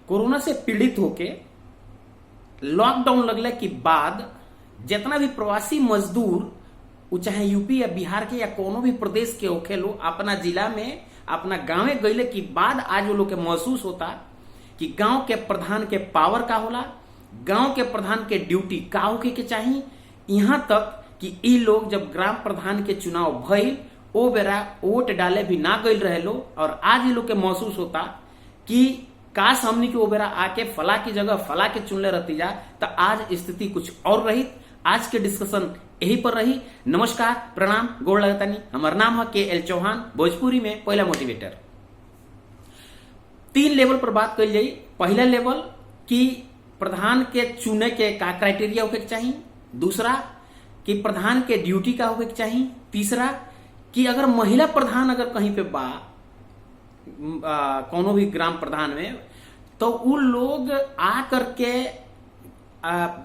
Corona से पीड़ित होके लॉकडाउन लगने के बाद जितना भी प्रवासी मजदूर वो चाहे यूपी या बिहार के या कोनो भी प्रदेश के होखे लो अपना जिला में अपना गांवे गईले के बाद आज वो लोग के महसूस होता कि गांव के प्रधान के पावर का होला, गांव के प्रधान के ड्यूटी का होके के चाहिए। यहाँ तक कि ई लोग जब ग्राम प्रधान के चुनाव भइल ओ बेरा वोट डाले भी ना गईल रहे लो और आज ये लोग के महसूस होता कि काश हमनी के ओ बेरा आके फला की जगह फला के चुनले रहती जा तो आज स्थिति कुछ और रही। आज के डिस्कशन यही पर रही। नमस्कार, प्रणाम, गोड़ लगतानी। हमार नाम है KL चौहान, भोजपुरी में पहला मोटिवेटर। 3 लेवल पर बात करी जाई। पहला लेवल कि प्रधान के चुने के का क्राइटेरिया होके चाहिए, दूसरा कि प्रधान के ड्यूटी का होके चाहिए, तीसरा कि अगर महिला प्रधान अगर कहीं पे बा कोनो भी ग्राम प्रधान में तो उ लोग आ करके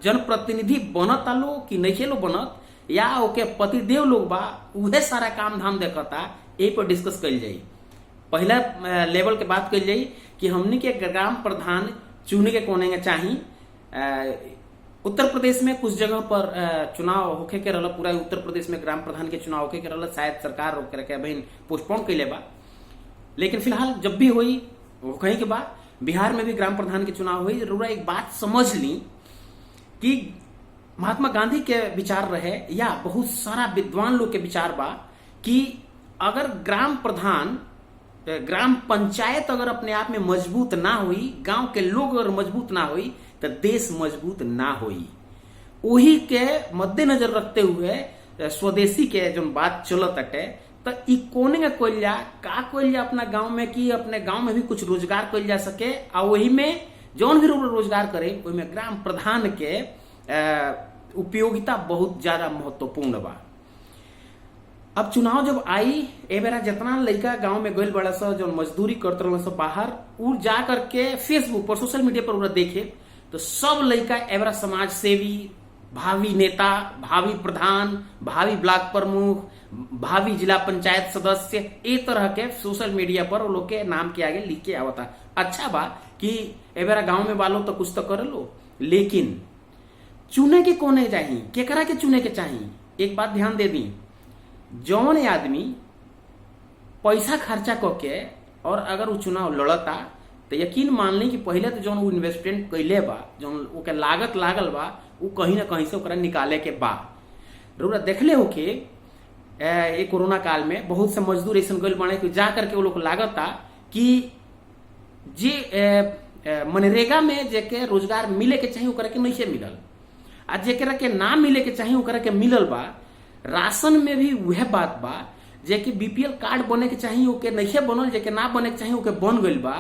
जनप्रतिनिधि बनत आलो कि नहीं लो बनत या ओके पतिदेव लोग बा उहे सारा काम धाम देखता, ए पर डिस्कस कल जाई। पहला लेवल के बात कल जाई कि हमनी के ग्राम प्रधान चुने के कोने चाहिए। उत्तर प्रदेश में कुछ जगह पर चुनाव होके के रहल, पूरा उत्तर प्रदेश में ग्राम प्रधान के चुनाव होके के रहल, शायद सरकार होकर के बहन पोस्टपोन कैले बा, लेकिन फिलहाल जब भी हुई कहीं के बाद बिहार में भी ग्राम प्रधान के चुनाव हुई। जरूर एक बात समझ ली कि महात्मा गांधी के विचार रहे या बहुत सारा विद्वान लोग के विचार बा कि अगर ग्राम प्रधान ग्राम पंचायत अगर अपने आप में मजबूत ना हुई, गांव के लोग अगर मजबूत ना हुई तो देश मजबूत ना हुई। वही के मद्देनजर रखते हुए स्वदेशी के जो बात चलत अटे तो ई कोने का कोई का कोई अपना गांव में कि अपने गांव में भी कुछ रोजगार कल जा सके और वही में जौन भी रोजगार करे वही में ग्राम प्रधान के उपयोगिता बहुत ज्यादा महत्वपूर्ण बा। अब चुनाव जब आई ए बेरा जितना लड़का गांव में गइल बड़ा सा जो मजदूरी करते रह बाहर उ जा करके फेसबुक पर सोशल मीडिया पर देखे तो सब लड़का ए बेरा समाज सेवी, भावी नेता, भावी प्रधान, भावी ब्लॉक प्रमुख, भावी जिला पंचायत सदस्य ए तरह के सोशल मीडिया पर वो लोग के नाम के आगे लिख के आवता। अच्छा बा कि ए बेरा गांव में बालो तो कुछ तो कर लो, लेकिन चुने के कोने चाहिए, केकरा के चुने के चाहिए। एक बात ध्यान दे दी, जौन आदमी पैसा खर्चा करके और अगर वो चुनाव लड़ता तो यकीन मान ली कि पहले तो जौन वो इन्वेस्टमेंट कैले बा, जौन ओके लागत लागल बा, वो कहीं ना कहीं से ओकरा निकाले के बा। रउरा देखले हो कि ये कोरोना काल में बहुत से मजदूर ऐसा गइल बने कि जा करके वो लोग लागता कि जे मनरेगा में जेके रोजगार मिले के चाहिए ओकरा के नहीं मिलल, आ जेकरा के ना मिले के चाहिए ओकरा के मिलल बा। राशन में भी वह बात बा, जेके BPL कार्ड बने के चाहिए ओके नहीं बनल, जेके ना बने के चाहिए ओके बन गइल बा।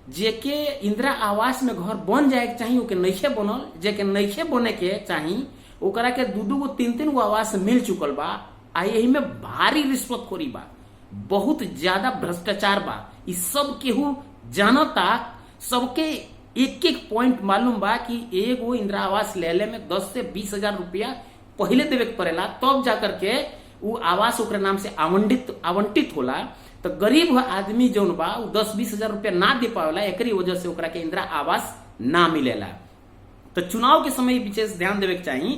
जेके इंदिरा आवास में घर बन जाए के चाहिए ओके नहीं बनल, जेके नहीं बने के चाहिए ओकरा के 2-2 गो 3-3 गो आवास मिल चुकल बा। आ यही में भारी रिश्वतखोरी बा, बहुत ज्यादा भ्रष्टाचार बा। इ सब केहू जानता, सबके एक पॉइंट मालूम बा कि एगो इंदिरा आवास लेले में 10 से 20 हजार रुपया पहले देवे के पड़ेला, तब जाकर के वो आवास ओकरे नाम से आवंटित होला। तो गरीब आदमी जौन बा 10-20 हजार रुपया ना दे पावेला, एकरी वजह से ओकरा के इंदिरा आवास ना मिलेला। तो चुनाव के समय विशेष ध्यान देवे के चाहिए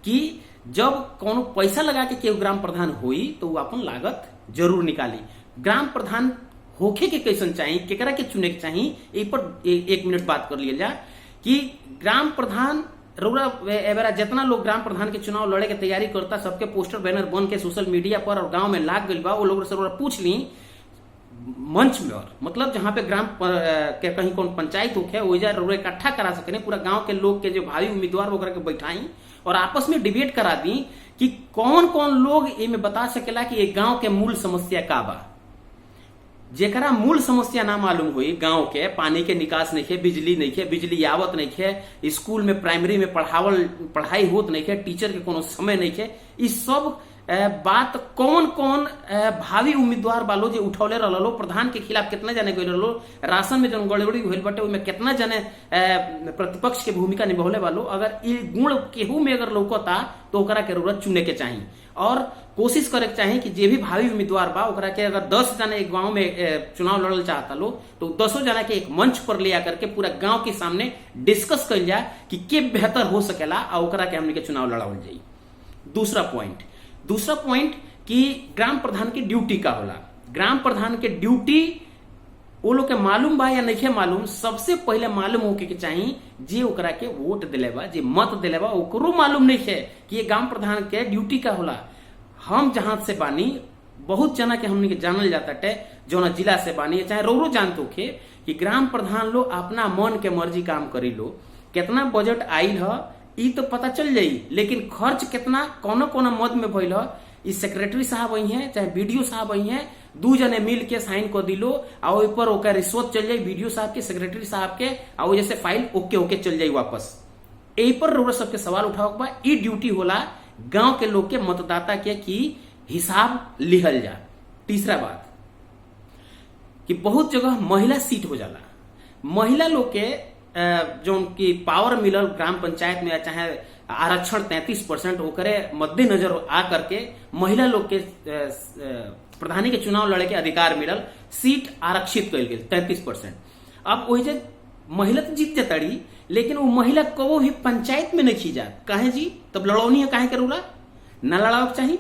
कि जब कोनो पैसा लगा के केहू ग्राम प्रधान होई तो वो अपन लागत जरूर निकाली। ग्राम प्रधान होखे के कैसन चाहिए, केकरा के चुने के चाहिए, ए पर 1 मिनट बात कर लिया जा कि ग्राम प्रधान रउरा जितना लोग ग्राम प्रधान के चुनाव लड़े के तैयारी करता, सबके पोस्टर बैनर बन के सोशल मीडिया पर और गांव में लाग गइल बा, वो लोग से पूछ ली मंच में, और मतलब जहां पे ग्राम के कहीं कौन पंचायत होखे वही रउरा इकट्ठा करा सके, पूरा गांव के लोग के जो भावी उम्मीदवार वगैरह के बैठाई और आपस में डिबेट करा दी कि कौन कौन लोग इनमें बता सकेला कि एक गांव के मूल समस्या का बा। जेकरा मूल समस्या ना मालूम हुई, गांव के पानी के निकास नहीं है, बिजली नहीं है, बिजली आवत नहीं है, स्कूल में प्राइमरी में पढ़ाई होत नहीं है, टीचर के कोनो समय नहीं है, इस सब बात कौन कौन भावी उम्मीदवार बालो जो उठौले रहलो, प्रधान के खिलाफ कितना जाने गए रहलो, राशन में जो गड़बड़ी हुई बटे उनमें कितना जाने प्रतिपक्ष के भूमिका निभावले वालो, अगर इ गुण केहू में अगर लौकता तो ओकरा के जरूरत चुने के चाहिए। और कोशिश करे चाहे कि जे भी भावी उम्मीदवार बा ओकरा के अगर 10 जना एक गांव में चुनाव लड़ल चाहता लो तो 10 जना के एक मंच पर ले आकर के पूरा गांव के सामने डिस्कस कल जाए कि के बेहतर हो सकेला और ओकरा के हमने के चुनाव लड़ावल जाई। दूसरा पॉइंट कि ग्राम प्रधान की ड्यूटी का होला। ग्राम प्रधान के ड्यूटी वो लोग के मालूम बा या नहीं मालूम, सबसे पहले मालूम होके के चाहिए जे ओकरा के वोट दिले बा, जे मत दिले बा ओकरो मालूम नहीं है कि ये ग्राम प्रधान के ड्यूटी का होला। हम जहां से बानी बहुत जना के हमने के जानल जाता है जौना जिला से बानी चाहे रोरो जानते होखे कि ग्राम प्रधान लोग अपना मन के मर्जी काम करी लो। कितना बजट आयल है ई तो पता चल जाई, लेकिन खर्च कितना कौन कौन मद में भइल है ई सेक्रेटरी साहब आई हैं चाहे बीडीओ साहब आई हैं, 2 जने मिल के साइन कर दिलो और ऊपर ओकर रिश्वत चल जाई बीडीओ साहब के सेक्रेटरी साहब के और जैसे फाइल ओके चल जाई वापस। यही पर रोरा सबके सवाल उठाओ बा। ई ड्यूटी होला गांव के लोग के मतदाता के की हिसाब लिहल जा। तीसरा बात कि बहुत जगह महिला सीट हो जाला। महिला लोग के जो उनकी पावर मिलल ग्राम पंचायत में चाहे आरक्षण 33% ओकरे मद्देनजर आ करके महिला लोग के प्रधानी के चुनाव लड़े के अधिकार मिलल, सीट आरक्षित कल गई 33%। अब वही जे महिला तो जीत जाताड़ी लेकिन वो महिला कबो भी पंचायत में नहीं खींचा। काहे जी? तब लड़ौनी है काहे के रौरा न लड़ाव चाहिए।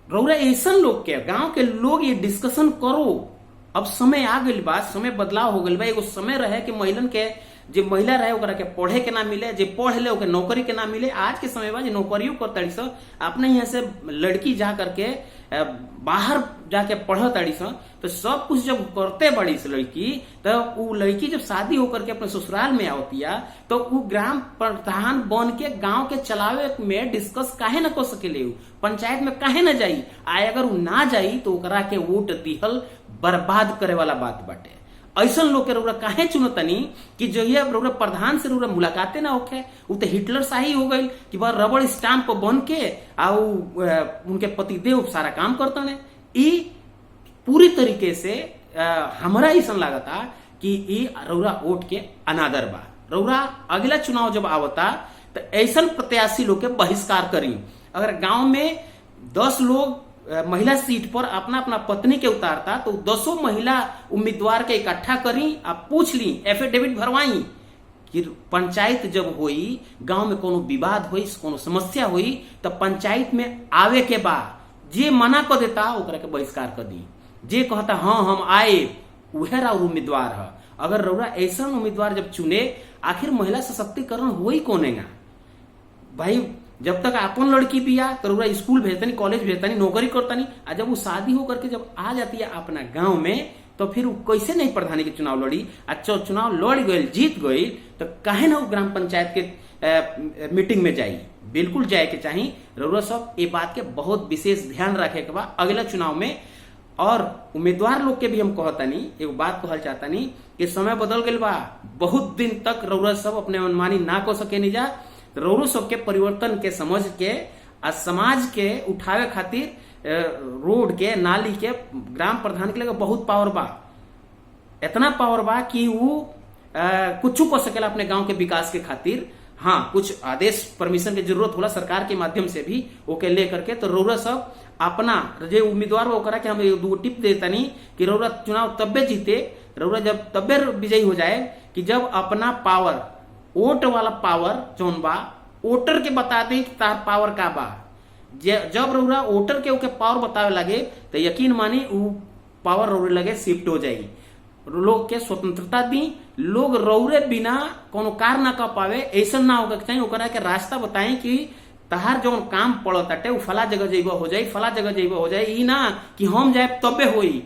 रौरा ऐसा लोग के गांव के लोग ये डिस्कशन करो। अब समय आ गई बा, समय बदलाव हो गई बा। एगो समय रहे कि महिलन के जे महिला रहे ओकरा के पढ़े के ना मिले, जे पढ़ ले ओके नौकरी के ना मिले। आज के समय बा जे नौकरियों कर तड़ी स अपने यहाँ से लड़की जा करके बाहर जाके पढ़ तड़ी स तो सब कुछ जब करते बड़ी से लड़की तो वो लड़की जब शादी होकर के अपने ससुराल में आवतिया तो वो ग्राम प्रधान बन के गांव के चलावे में डिस्कस काहे न कर सकेले, पंचायत में काहे न जाई। आए अगर वो ना जाई तो ओकरा के वोट दिहल बर्बाद करे वाला बात बाटे। ऐसा लोग के रउरा काहे चुनतनी कि जो ये रउरा प्रधान से रउरा मुलाकातें ना होखे। वो तो हिटलर शाही हो गई कि वह रबड़ स्टाम्प पर बन के आउ उनके पतिदेव सारा काम करते हैं। ई पूरी तरीके से हमारा ऐसा लागता कि ई रउरा वोट के अनादर बा। रउरा अगला चुनाव जब आवता तो ऐसा प्रत्याशी लोग के बहिष्कार करी। अगर गांव में 10 लोग महिला सीट पर अपना अपना पत्नी के उतारता तो 10 महिला उम्मीदवार के इकट्ठा करी, आप पूछ ली, एफिडेविट भरवाई कि पंचायत जब हुई गांव में कोनो विवाद हुई, कोनो समस्या हुई तो पंचायत में आवे के बाद जे मना कर देता ओकरा के बहिष्कार कर दी। जे कहता हाँ हम आए वह राउर उम्मीदवार है। अगर रउरा ऐसा उम्मीदवार जब चुने आखिर महिला सशक्तिकरण हुई कोनेगा भाई। जब तक अपन लड़की बिया तो रउरा स्कूल भेजतनी, कॉलेज भेजतनी, नौकरी करतनी, और जब वो शादी होकर के जब आ जाती है अपना गांव में तो फिर वो कैसे नहीं प्रधानी के चुनाव लड़ी। अच्छा चुनाव लड़ गई, जीत गई तो काहे ना वो ग्राम पंचायत के मीटिंग में जाई। बिल्कुल जाए के चाहिए। रउरा सब ये बात के बहुत विशेष ध्यान रखे के बाद अगला चुनाव में। और उम्मीदवार लोग के भी हम कहतनी एक बात कहल चाहतनी कि समय बदल गई बा। बहुत दिन तक रउरा सब अपने मनमानी ना कर सके नहीं जा। रउरो सबके परिवर्तन के समझ के आ समाज के उठावे खातिर रोड के नाली के ग्राम प्रधान के लगे बहुत पावर बा। इतना पावर बा कि वो कुछ कर सकेला अपने गांव के विकास के खातिर। हाँ कुछ आदेश परमिशन की जरूरत होला सरकार के माध्यम से भी ओके ले करके। तो रउरा सब अपना जो उम्मीदवार ओकरा के हम 2 टिप देतनी कि रउरा चुनाव तब्बे जीते, रउरा जब तब्बे विजयी हो जाए कि जब अपना पावर वोट वाला पावर जौन बा वोटर के बता दे कि तार पावर का बा। जब रउरा वोटर के ओके पावर बतावे लगे तो यकीन मानी वो पावर रउरे लगे शिफ्ट हो जाएगी। लोग के स्वतंत्रता दी, लोग रउरे बिना कोनो कार्य ना कर पावे ऐसा ना होगा चाहिए। ओकरा के रास्ता बताएं कि तहार जौन काम पड़ताटे वो फला जगह जइबा हो जाई, फला जगह जइबा हो जाई। ई ना कि हम जाए तबे होई।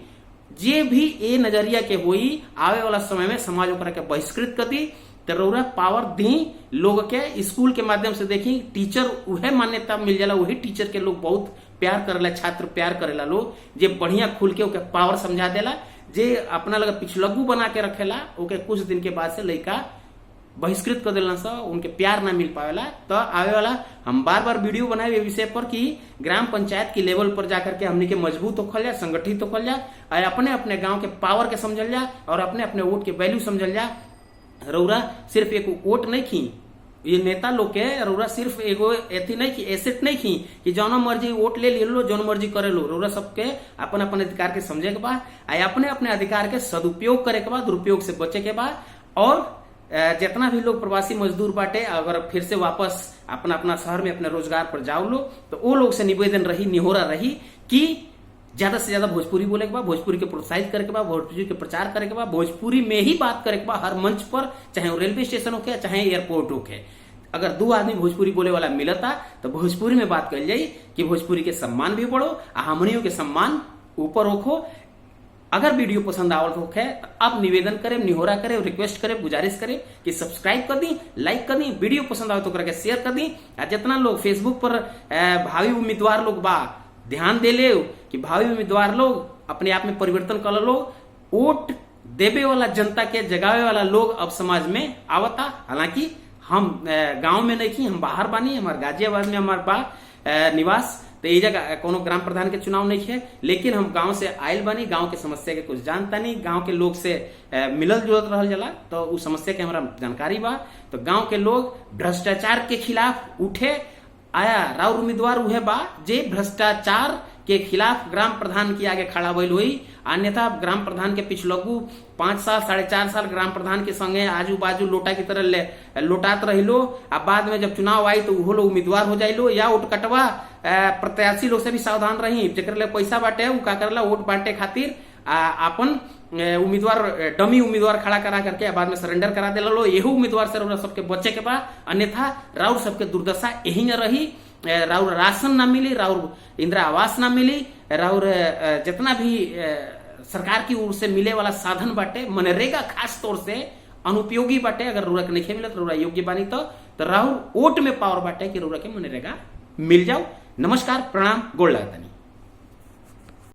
जे भी ए नजरिया के होई आवे वाला समय में समाज ओकरा के बहिष्कृत कर दी। तो रउरा पावर दी लोग के। स्कूल के माध्यम से देखी टीचर उहे मान्यता मिल जाला, वही टीचर के लोग बहुत प्यार करेला, छात्र प्यार करेला। लोग जे बढ़िया खुल के ओके पावर समझा देला, जे अपना लगा पिछलग्गू बना के रखेला ओके कुछ दिन के बाद से लड़का बहिष्कृत कर देना सा, उनके प्यार ना मिल पावेला। तो आवे वाला हम बार बार वीडियो बनाए ये विषय पर कि ग्राम पंचायत की लेवल पर जाकर के हमने के मजबूत होखल जा, संगठित होखल जा, अपने अपने गांव के पावर के समझल जा और अपने अपने वोट के वैल्यू समझल जा। रउरा सिर्फ एक वोट नहीं खी, ये नेता लोग के रउरा सिर्फ एगो एथी नहीं की एसेट नहीं की कि जौन मर्जी वोट ले लो जौन मर्जी करे लो। रउरा सबके अपन अपन अधिकार के समझे के बा, अपने अपने अधिकार के सदुपयोग करे के बा, दुरुपयोग से बचे के बा। और जितना भी लोग प्रवासी मजदूर बाटे अगर फिर से वापस अपना अपना शहर में अपने रोजगार पर जाओ लो तो वो लोग से निवेदन रही, निहोरा रही कि ज्यादा से ज्यादा भोजपुरी बोले के बा, भोजपुरी के प्रोत्साहित करे के बा, भोजपुरी के प्रचार करे के बा, भोजपुरी में ही बात करे के बा हर मंच पर, चाहे वो रेलवे स्टेशन होके चाहे एयरपोर्ट होके। अगर 2 आदमी भोजपुरी बोले वाला मिलता तो भोजपुरी में बात कल जाई कि भोजपुरी के सम्मान भी बढ़ो, हमनियों के सम्मान ऊपर रखो। अगर वीडियो पसंद आवत होखे तो अब निवेदन करे, निहोरा करे, रिक्वेस्ट करे, गुजारिश करे कि सब्सक्राइब कर दी, लाइक कर दी, वीडियो पसंद आवत होकर के शेयर कर दी। जितना लोग फेसबुक पर भावी उम्मीदवार लोग बा ध्यान दे ले कि भावी उम्मीदवार लोग अपने आप में परिवर्तन कर लो। वोट देवे वाला जनता के जगावे वाला लोग अब समाज में आवता। हालांकि हम गांव में नहीं की, हम बाहर बानी, हमारे गाजियाबाद में हमारे बा निवास, तो ये जगह कोनो ग्राम प्रधान के चुनाव नहीं है, लेकिन हम गांव से आयल बानी, गांव के समस्या के कुछ जानता नहीं, गांव के लोग से मिलल जुलत रहल जाला तो उस समस्या के हमारा जानकारी बा। तो गांव के लोग भ्रष्टाचार के खिलाफ उठे आया, राउर उम्मीदवार उहे बा जे भ्रष्टाचार के खिलाफ ग्राम प्रधान की आगे खड़ा भइल हुई। अन्यथा ग्राम प्रधान के पिछलगू 5 साल 4.5 साल ग्राम प्रधान के संगे आजू बाजू लोटा की तरह लोटात रहिलो, आ बाद में जब चुनाव आई तो उहो लोग उम्मीदवार हो जाइलो। या वोट कटवा प्रत्याशी लोग से भी सावधान रही, जेकर ले पैसा बांटे उ का करला वोट बांटे खातिर अपन उम्मीदवार डमी उम्मीदवार खड़ा करा करके बाद में सरेंडर करा देला लो। यही उम्मीदवार से रउरा सबके बचे के बा, अन्यथा राउर सबके दुर्दशा यही न रही। राउर राशन ना मिली, राउर इंदिरा आवास ना मिली, राउर जितना भी सरकार की ओर से मिले वाला साधन बाटे, मनरेगा खास तौर से अनुपयोगी बाटे। अगर रउरा के नहीं मिलत, रउरा योग्य बानी तो राउर वोट में पावर बाटे कि रउरा के मनरेगा मिल जाओ। नमस्कार, प्रणाम, गोड़ लागतानी।